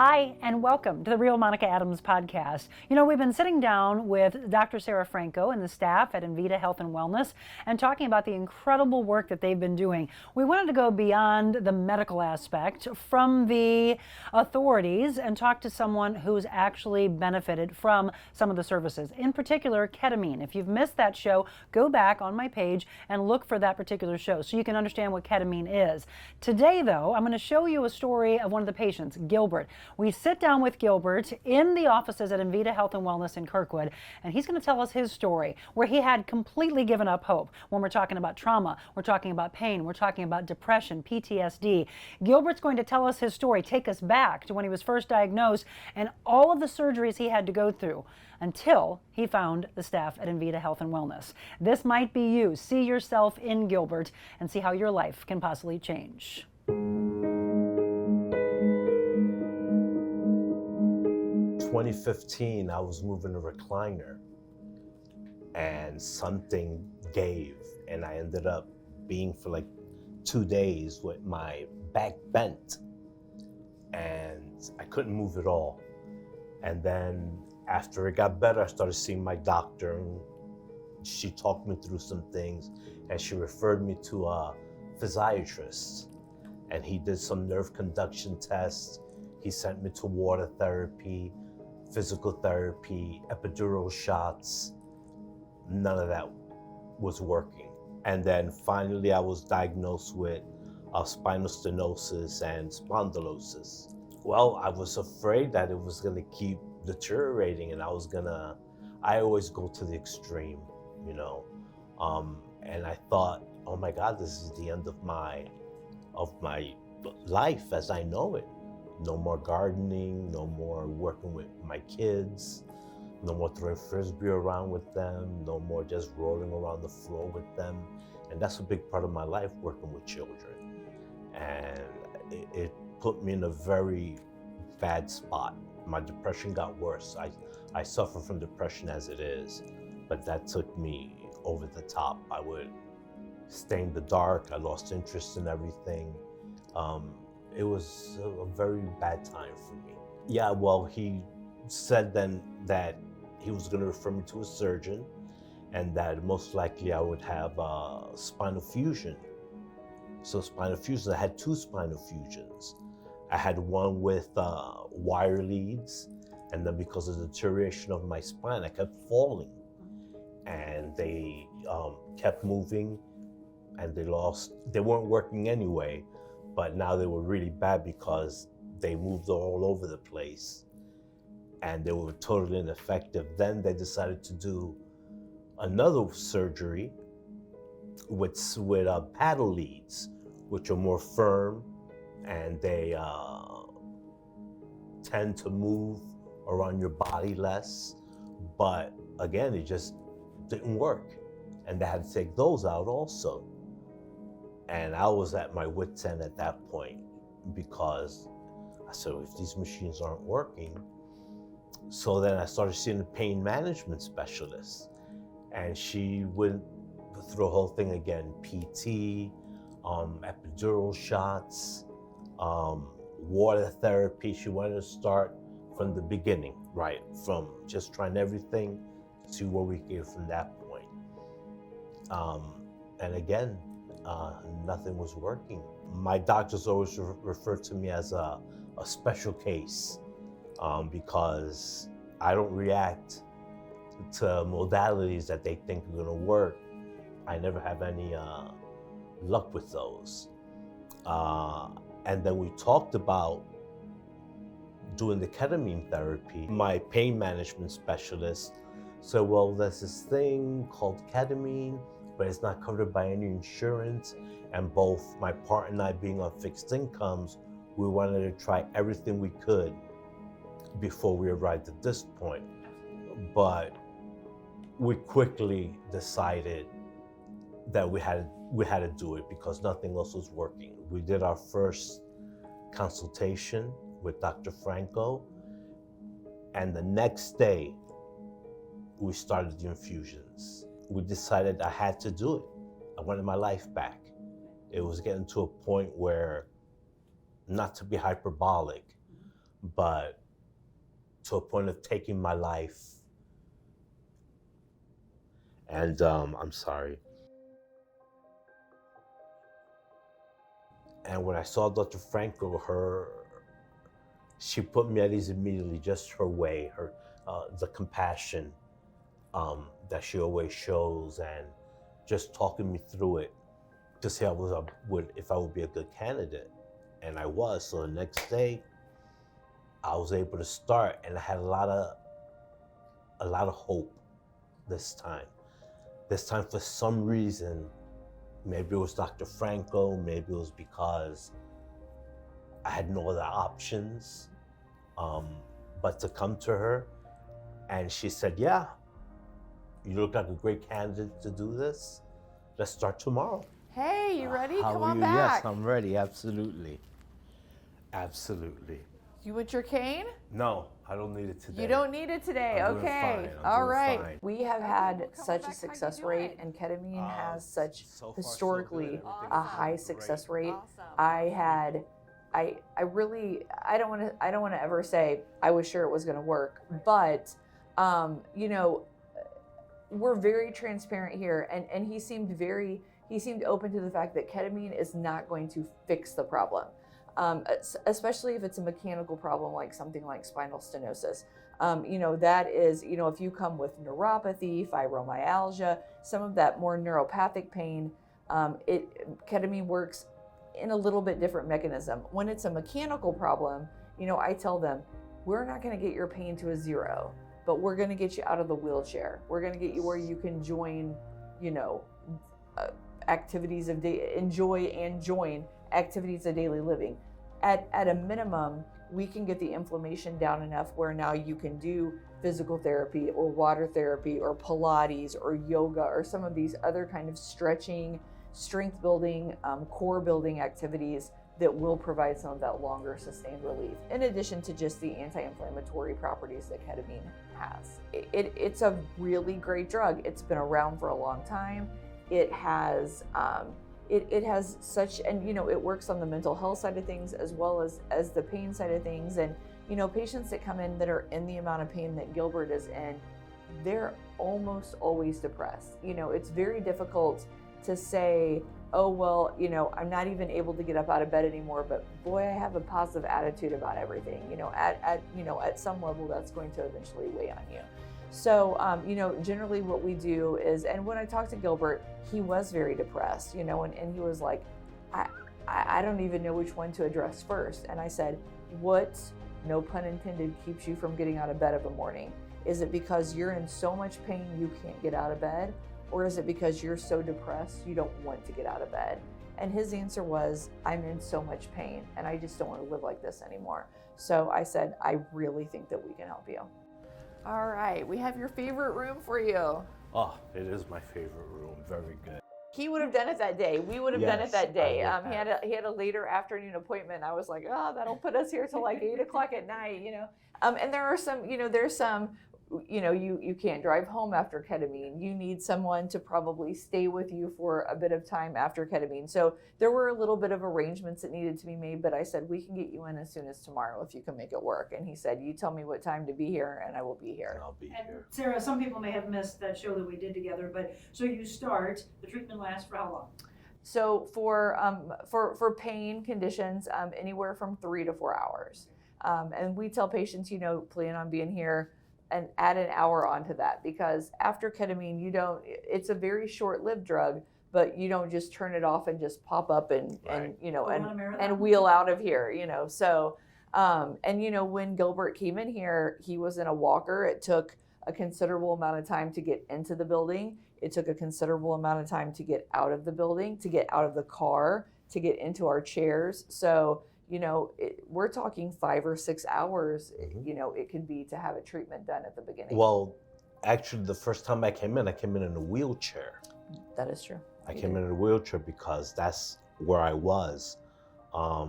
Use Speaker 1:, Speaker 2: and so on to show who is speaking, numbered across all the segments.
Speaker 1: Hi, and welcome to the Real Monica Adams podcast. You know, we've been sitting down with Dr. Sarah Franco and the staff at InVita Health and Wellness and talking about the incredible work that they've been doing. We wanted to go beyond the medical aspect from the authorities and talk to someone who's actually benefited from some of the services, in particular, ketamine. If you've missed that show, go back on my page and look for that particular show so you can understand what ketamine is. Today, though, I'm going to show you a story of one of the patients, Gilbert. We sit down with Gilbert in the offices at InVita Health and Wellness in Kirkwood, and he's going to tell us his story where he had completely given up hope. When we're talking about trauma, we're talking about pain, we're talking about depression, PTSD. Gilbert's going to tell us his story, take us back to when he was first diagnosed and all of the surgeries he had to go through until he found the staff at InVita Health and Wellness. This might be you. See yourself in Gilbert and see how your life can possibly change.
Speaker 2: 2015, I was moving a recliner and something gave, and I ended up being for like 2 days with my back bent and I couldn't move at all. And then after it got better, I started seeing my doctor and she talked me through some things and she referred me to a physiatrist, and he did some nerve conduction tests. He sent me to water therapy, physical therapy, epidural shots. None of that was working. And then finally I was diagnosed with spinal stenosis and spondylosis. Well, I was afraid that it was gonna keep deteriorating and I always go to the extreme, you know. And I thought, oh my God, this is the end of my life as I know it. No more gardening, no more working with my kids, no more throwing frisbee around with them, no more just rolling around the floor with them. And that's a big part of my life, working with children. And it put me in a very bad spot. My depression got worse. I suffer from depression as it is, but that took me over the top. I would stay in the dark. I lost interest in everything. It was a very bad time for me. Yeah, well, he said then that he was going to refer me to a surgeon and that most likely I would have a spinal fusion. So spinal fusions, I had 2 spinal fusions. I had one with wire leads, and then because of the deterioration of my spine, I kept falling. And they kept moving and they weren't working anyway. But now they were really bad because they moved all over the place and they were totally ineffective. Then they decided to do another surgery with paddle leads, which are more firm and they tend to move around your body less. But again, it just didn't work. And they had to take those out also. And I was at my wit's end at that point because I said, well, if these machines aren't working. So then I started seeing a pain management specialist, and she went through the whole thing again, PT, epidural shots, water therapy. She wanted to start from the beginning, right? From just trying everything to where we get from that point. And again, nothing was working. My doctors always refer to me as a special case because I don't react to modalities that they think are gonna work. I never have any luck with those. And then we talked about doing the ketamine therapy. My pain management specialist said, well, there's this thing called ketamine, but it's not covered by any insurance. And both my partner and I, being on fixed incomes, we wanted to try everything we could before we arrived at this point. But we quickly decided that we had to do it because nothing else was working. We did our first consultation with Dr. Franco, and the next day we started the infusions. We decided I had to do it. I wanted my life back. It was getting to a point where, not to be hyperbolic, but to a point of taking my life. And I'm sorry. And when I saw Dr. Franco, she put me at ease immediately, just her way, the compassion that she always shows, and just talking me through it to see if I would be a good candidate. And I was. So the next day, I was able to start, and I had a lot of hope this time. This time, for some reason, maybe it was Dr. Franco, maybe it was because I had no other options, but to come to her, and she said, yeah, you look like a great candidate to do this. Let's start tomorrow.
Speaker 3: Hey, you ready?
Speaker 2: How
Speaker 3: Come
Speaker 2: are
Speaker 3: on
Speaker 2: you?
Speaker 3: back.
Speaker 2: Yes, I'm ready, absolutely. Absolutely.
Speaker 3: You want your cane?
Speaker 2: No, I don't need it today.
Speaker 3: You don't need it today.
Speaker 2: I'm doing
Speaker 3: Okay.
Speaker 2: fine. I'm
Speaker 3: All
Speaker 2: doing
Speaker 3: right.
Speaker 2: fine.
Speaker 3: We have had such a success rate, and ketamine has such
Speaker 2: So far,
Speaker 3: historically
Speaker 2: so good.
Speaker 3: a
Speaker 2: Everything's
Speaker 3: high
Speaker 2: great.
Speaker 3: success rate.
Speaker 4: Awesome.
Speaker 3: I don't want to ever say I was sure it was going to work, but you know, we're very transparent here, and he seemed open to the fact that ketamine is not going to fix the problem. Especially if it's a mechanical problem like something like spinal stenosis. You know, that is, you know, if you come with neuropathy, fibromyalgia, some of that more neuropathic pain, ketamine works in a little bit different mechanism. When it's a mechanical problem, you know, I tell them, we're not going to get your pain to a zero, but we're going to get you out of the wheelchair. We're going to get you where you can join, you know, activities of join activities of daily living. At a minimum, we can get the inflammation down enough where now you can do physical therapy or water therapy or Pilates or yoga or some of these other kind of stretching, strength building, core building activities that will provide some of that longer sustained relief, in addition to just the anti-inflammatory properties that ketamine has. It's a really great drug. It's been around for a long time. It has it has such, and you know, it works on the mental health side of things as well as the pain side of things. And you know, patients that come in that are in the amount of pain that Gilbert is in, they're almost always depressed. You know, it's very difficult to say, oh, well, you know, I'm not even able to get up out of bed anymore, but boy, I have a positive attitude about everything. You know, at some level, that's going to eventually weigh on you. So, you know, generally what we do is, and when I talked to Gilbert, he was very depressed, you know, and he was like, I don't even know which one to address first. And I said, what, no pun intended, keeps you from getting out of bed of a morning? Is it because you're in so much pain you can't get out of bed? Or is it because you're so depressed you don't want to get out of bed? And his answer was, I'm in so much pain and I just don't want to live like this anymore. So I said, I really think that we can help you. All right, we have your favorite room for you.
Speaker 2: Oh, it is my favorite room. Very good.
Speaker 3: He would have done it that day. We would have done it
Speaker 2: Yes,
Speaker 3: that day.
Speaker 2: I would
Speaker 3: He had a later afternoon appointment. I was like, oh, that'll put us here till like 8 o'clock at night, you know. And there are some, you know, there's some, you know, you can't drive home after ketamine. You need someone to probably stay with you for a bit of time after ketamine. So there were a little bit of arrangements that needed to be made, but I said, we can get you in as soon as tomorrow if you can make it work. And he said, you tell me what time to be here and I will be here.
Speaker 2: And I'll be
Speaker 1: And
Speaker 2: here.
Speaker 1: Sarah, some people may have missed that show that we did together, but so you start, the treatment lasts for how long?
Speaker 3: So for pain conditions, anywhere from 3 to 4 hours. And we tell patients, you know, plan on being here and add an hour onto that, because after ketamine, it's a very short-lived drug, but you don't just turn it off and just pop up and you know, and wheel out of here, you know. So, and you know, when Gilbert came in here, he was in a walker. It took a considerable amount of time to get into the building. It took a considerable amount of time to get out of the building, to get out of the car, to get into our chairs. So, you know, we're talking 5 or 6 hours, you know, it could be to have a treatment done at the beginning.
Speaker 2: Well, actually, the first time I came in a wheelchair.
Speaker 3: That is true.
Speaker 2: I came in a wheelchair because that's where I was. I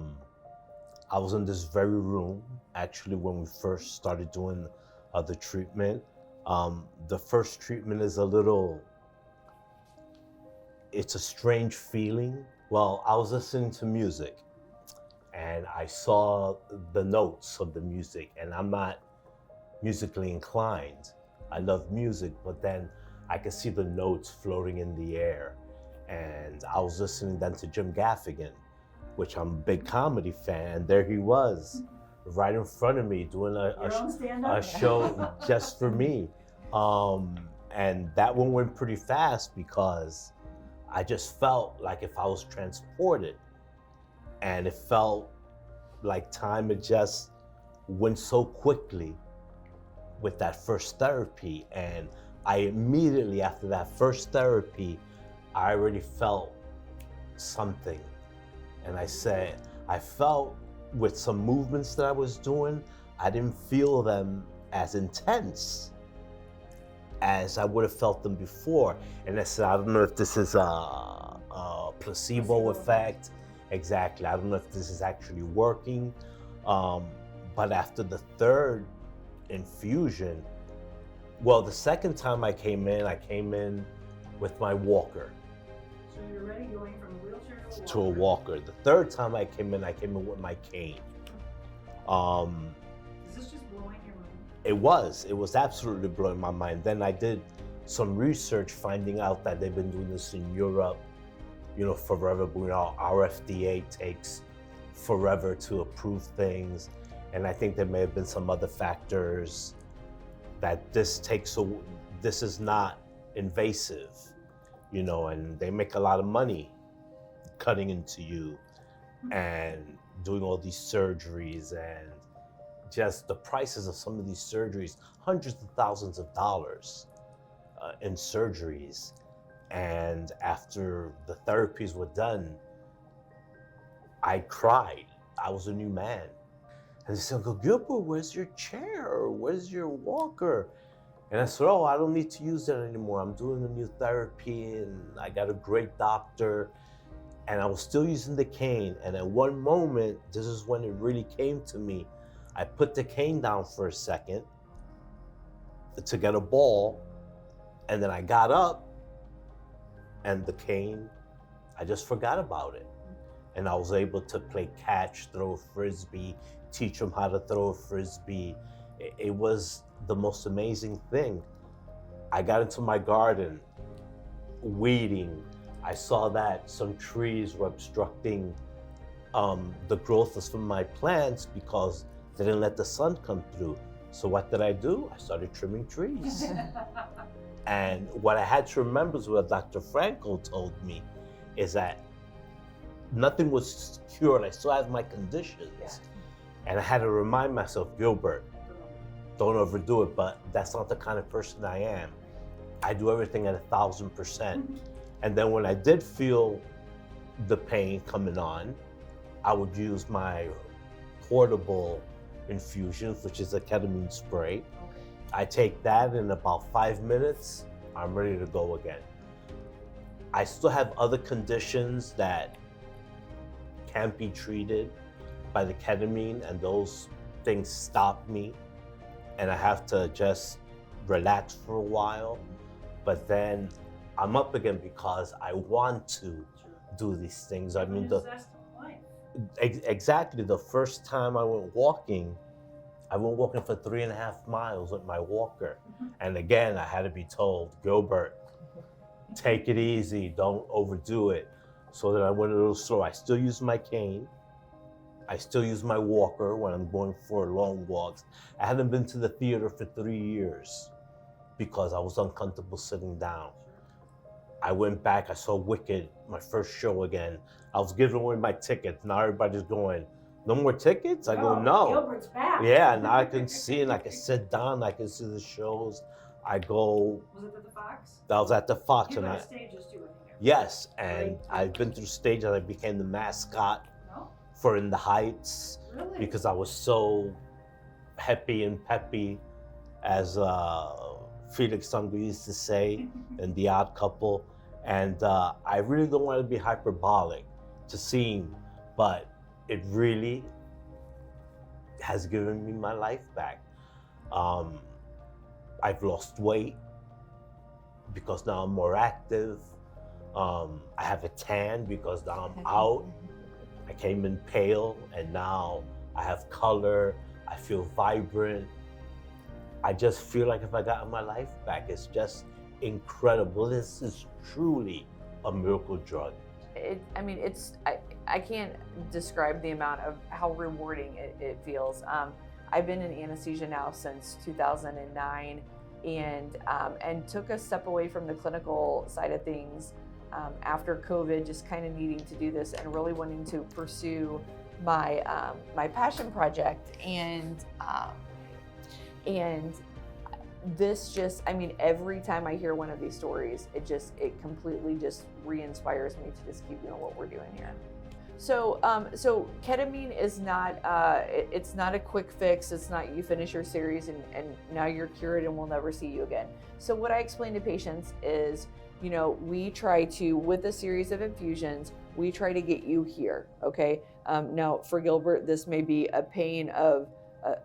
Speaker 2: was in this very room, actually, when we first started doing the treatment. The first treatment is it's a strange feeling. Well, I was listening to music, and I saw the notes of the music, and I'm not musically inclined. I love music, but then I could see the notes floating in the air. And I was listening then to Jim Gaffigan, which I'm a big comedy fan, and there he was, right in front of me, doing a show just for me. And that one went pretty fast because I just felt like if I was transported, and it felt like time had just went so quickly with that first therapy. And I immediately, after that first therapy, I already felt something. And I said, I felt with some movements that I was doing, I didn't feel them as intense as I would have felt them before. And I said, I don't know if this is a placebo effect. Exactly. I don't know if this is actually working. But after the third infusion, well, the second time I came in with my walker.
Speaker 1: So you're already going from a wheelchair
Speaker 2: to a walker. The third time I came in with my cane.
Speaker 1: Is this just blowing your mind?
Speaker 2: It was absolutely blowing my mind. Then I did some research finding out that they've been doing this in Europe, forever. But our FDA takes forever to approve things. And I think there may have been some other factors that this is not invasive, and they make a lot of money cutting into you and doing all these surgeries, and just the prices of some of these surgeries, hundreds of thousands of dollars in surgeries. And after the therapies were done, I cried. I was a new man. And they said, Uncle Gilbert, where's your chair? Where's your walker? And I said, I don't need to use that anymore. I'm doing a new therapy and I got a great doctor. And I was still using the cane. And at one moment, this is when it really came to me. I put the cane down for a second to get a ball. And then I got up and the cane, I just forgot about it. And I was able to play catch, throw a frisbee, teach them how to throw a frisbee. It was the most amazing thing. I got into my garden, weeding. I saw that some trees were obstructing the growth of some of my plants because they didn't let the sun come through. So what did I do? I started trimming trees. And what I had to remember is what Dr. Franco told me is that nothing was cured. I still have my conditions. Yeah. And I had to remind myself, Gilbert, don't overdo it, but that's not the kind of person I am. I do everything at 1,000%. And then when I did feel the pain coming on, I would use my portable infusions, which is a ketamine spray. I take that in about 5 minutes, I'm ready to go again. I still have other conditions that can't be treated by the ketamine, and those things stop me, and I have to just relax for a while. But then I'm up again because I want to do these things. I mean, exactly the first time I went walking for 3.5 miles with my walker. And again, I had to be told, Gilbert, take it easy, don't overdo it. So that I went a little slow. I still use my cane. I still use my walker when I'm going for long walks. I hadn't been to the theater for 3 years because I was uncomfortable sitting down. I went back, I saw Wicked, my first show again. I was giving away my tickets. Now everybody's going, no more tickets? I go, no.
Speaker 1: Gilbert's back.
Speaker 2: Yeah, now I can see and I can sit down, I can see the shows. I go.
Speaker 1: Was it at the Fox?
Speaker 2: That was at the Fox.
Speaker 1: You got stages too, I think.
Speaker 2: Yes, and I've been through stages. I became the mascot for In the Heights.
Speaker 1: Really?
Speaker 2: Because I was so happy and peppy, as Felix Unger used to say in The Odd Couple. And I really don't want to be hyperbolic to seem, but it really has given me my life back. I've lost weight because now I'm more active. I have a tan because now I'm out. I came in pale, and now I have color. I feel vibrant. I just feel like if I got my life back, it's just incredible. This is truly a miracle drug.
Speaker 3: I can't describe the amount of how rewarding it feels. I've been in anesthesia now since 2009, and took a step away from the clinical side of things after COVID, just kind of needing to do this and really wanting to pursue my my passion project. And this just, every time I hear one of these stories, it completely just re-inspires me to just keep doing what we're doing here. So ketamine is not, it's not a quick fix. It's not you finish your series and now you're cured and we'll never see you again. So what I explain to patients is, we try to, with a series of infusions, we try to get you here, okay? Now for Gilbert, this may be a pain of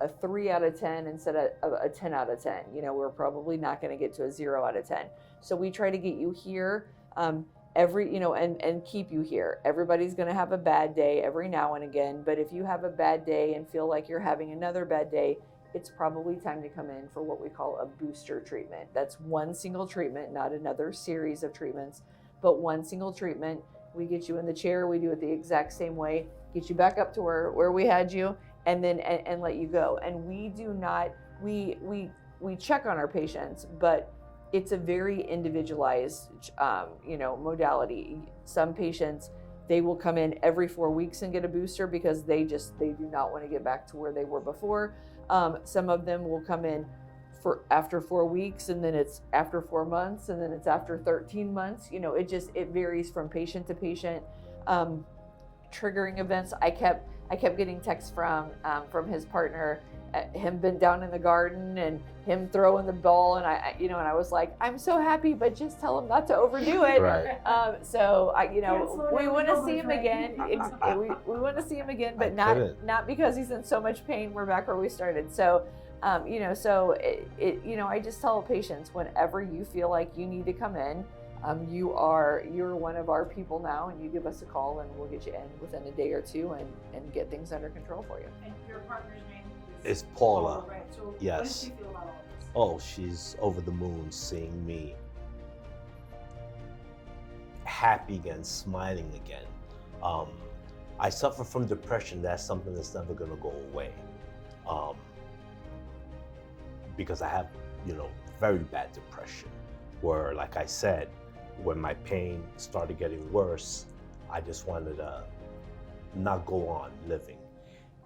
Speaker 3: a 3 out of 10 instead of a 10 out of 10. We're probably not going to get to a 0 out of 10. So we try to get you here and keep you here. Everybody's going to have a bad day every now and again, but if you have a bad day and feel like you're having another bad day, it's probably time to come in for what we call a booster treatment. That's one single treatment, not another series of treatments, but one single treatment. We get you in the chair, we do it the exact same way, get you back up to where we had you, and then and let you go. And we do not, we check on our patients, but it's a very individualized modality. Some patients, they will come in every 4 weeks and get a booster because they do not want to get back to where they were before. Some of them will come in for after 4 weeks, and then it's after 4 months, and then it's after 13 months. It varies from patient to patient. Triggering events, I kept getting texts from his partner, him been down in the garden and him throwing the ball, and I was like, I'm so happy, but just tell him not to overdo it.
Speaker 2: Right.
Speaker 3: We want to see him again. We want to see him again, but not because he's in so much pain. We're back where we started. So, I just tell patients, whenever you feel like you need to come in, you're one of our people now, and you give us a call and we'll get you in within a day or two and get things under control for you.
Speaker 1: And your partner's name
Speaker 2: is Paula.
Speaker 1: Right. So
Speaker 2: yes.
Speaker 1: What does she feel about all this?
Speaker 2: Oh, she's over the moon seeing me happy again, smiling again. I suffer from depression. That's something that's never gonna go away. Because I have, very bad depression, where, like I said, when my pain started getting worse, I just wanted to not go on living.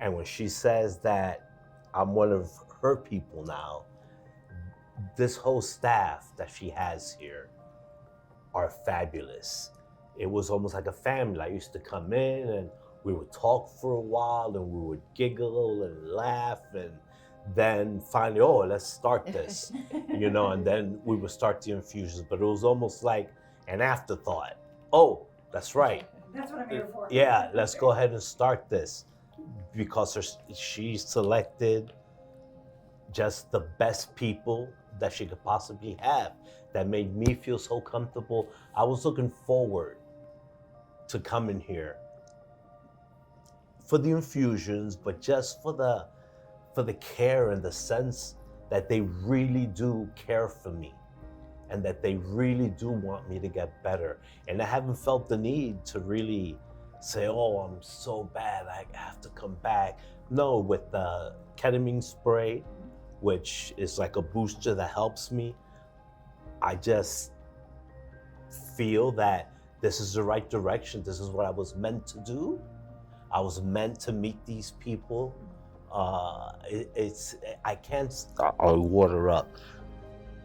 Speaker 2: And when she says that I'm one of her people now, this whole staff that she has here are fabulous. It was almost like a family. I used to come in and we would talk for a while and we would giggle and laugh, and then finally, let's start this, and then we would start the infusions, but it was almost like an afterthought. Oh, that's right.
Speaker 1: That's what I'm here for.
Speaker 2: Yeah, let's go ahead and start this, because she selected just the best people that she could possibly have that made me feel so comfortable. I was looking forward to coming here for the infusions, but just for the care and the sense that they really do care for me and that they really do want me to get better. And I haven't felt the need to really say, I'm so bad, I have to come back. No, with the ketamine spray, which is like a booster that helps me, I just feel that this is the right direction. This is what I was meant to do. I was meant to meet these people. I can't, I'll water up.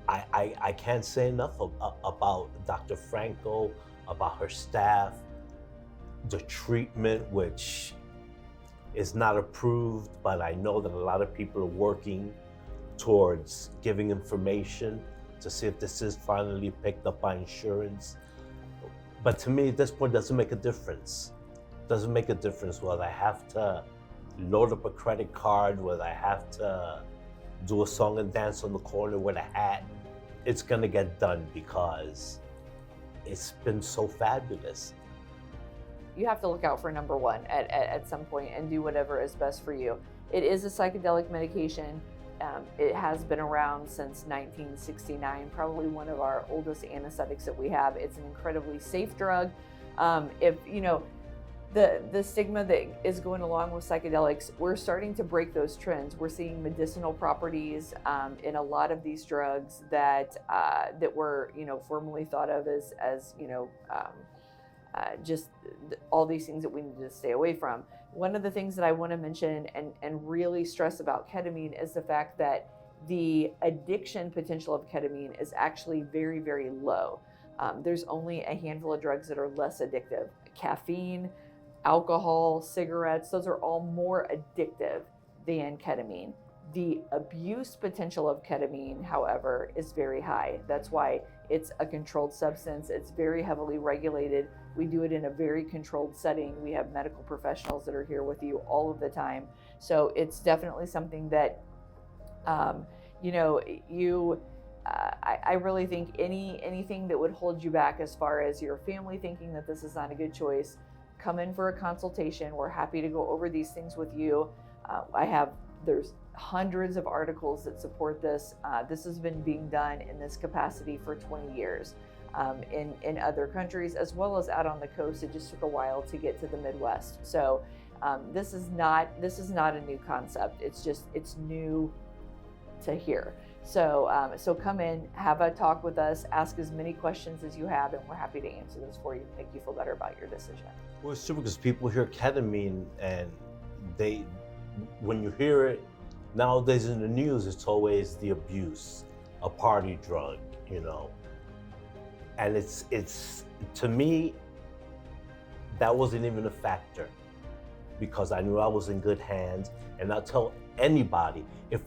Speaker 2: I can't say enough about Dr. Franco, about her staff, the treatment, which is not approved, but I know that a lot of people are working towards giving information to see if this is finally picked up by insurance. But to me, at this point, it doesn't make a difference. It doesn't make a difference whether I have to load up a credit card, whether I have to do a song and dance on the corner with a hat. It's gonna get done because it's been so fabulous.
Speaker 3: you have to look out for number one at some point and do whatever is best for you. It is a psychedelic medication. It has been around since 1969, probably one of our oldest anesthetics that we have. It's an incredibly safe drug. If you know, the stigma that is going along with psychedelics, we're starting to break those trends. We're seeing medicinal properties in a lot of these drugs that were, you know, formerly thought of as you know, just all these things that we need to stay away from. One of the things that I want to mention and really stress about ketamine is the fact that the addiction potential of ketamine is actually very, very low. There's only a handful of drugs that are less addictive. Caffeine, alcohol, cigarettes, those are all more addictive than ketamine. The abuse potential of ketamine, however, is very high. That's why it's a controlled substance. It's very heavily regulated. We do it in a very controlled setting. We have medical professionals that are here with you all of the time. So it's definitely something that, you know, I really think anything that would hold you back as far as your family thinking that this is not a good choice, come in for a consultation. We're happy to go over these things with you. There's hundreds of articles that support this. This has been being done in this capacity for 20 years in other countries, as well as out on the coast. It just took a while to get to the Midwest. So this is not a new concept. It's new to here. So come in, have a talk with us, ask as many questions as you have, and we're happy to answer those for you, make you feel better about your decision.
Speaker 2: Well, it's true because people hear ketamine and when you hear it nowadays in the news, it's always the abuse, a party drug, you know. And it's to me, that wasn't even a factor because I knew I was in good hands. And I'll tell anybody, if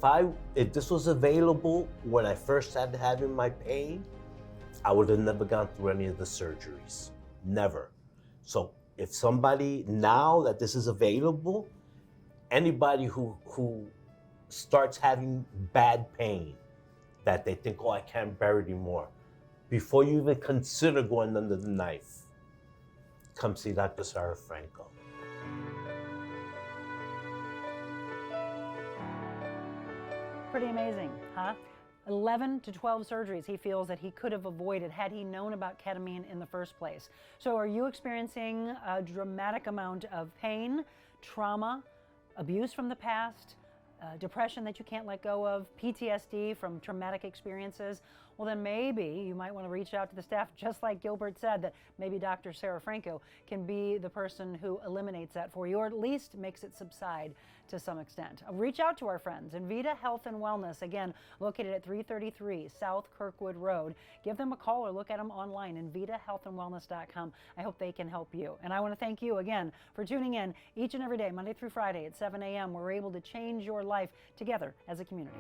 Speaker 2: this was available when I first started having my pain, I would have never gone through any of the surgeries, never. So if somebody, now that this is available, anybody who starts having bad pain, that they think, oh, I can't bear it anymore, before you even consider going under the knife, come see Dr. Sarah Franco.
Speaker 1: Pretty amazing, huh? 11 to 12 surgeries he feels that he could have avoided had he known about ketamine in the first place. So are you experiencing a dramatic amount of pain, trauma, abuse from the past, depression that you can't let go of, PTSD from traumatic experiences? Well, then maybe you might want to reach out to the staff, just like Gilbert said, that maybe Dr. Sarah Franco can be the person who eliminates that for you, or at least makes it subside to some extent. Reach out to our friends, InVita Health and Wellness, again, located at 333 South Kirkwood Road. Give them a call or look at them online, InVitaHealthAndWellness.com. I hope they can help you. And I want to thank you again for tuning in each and every day, Monday through Friday at 7 a.m. We're able to change your life together as a community.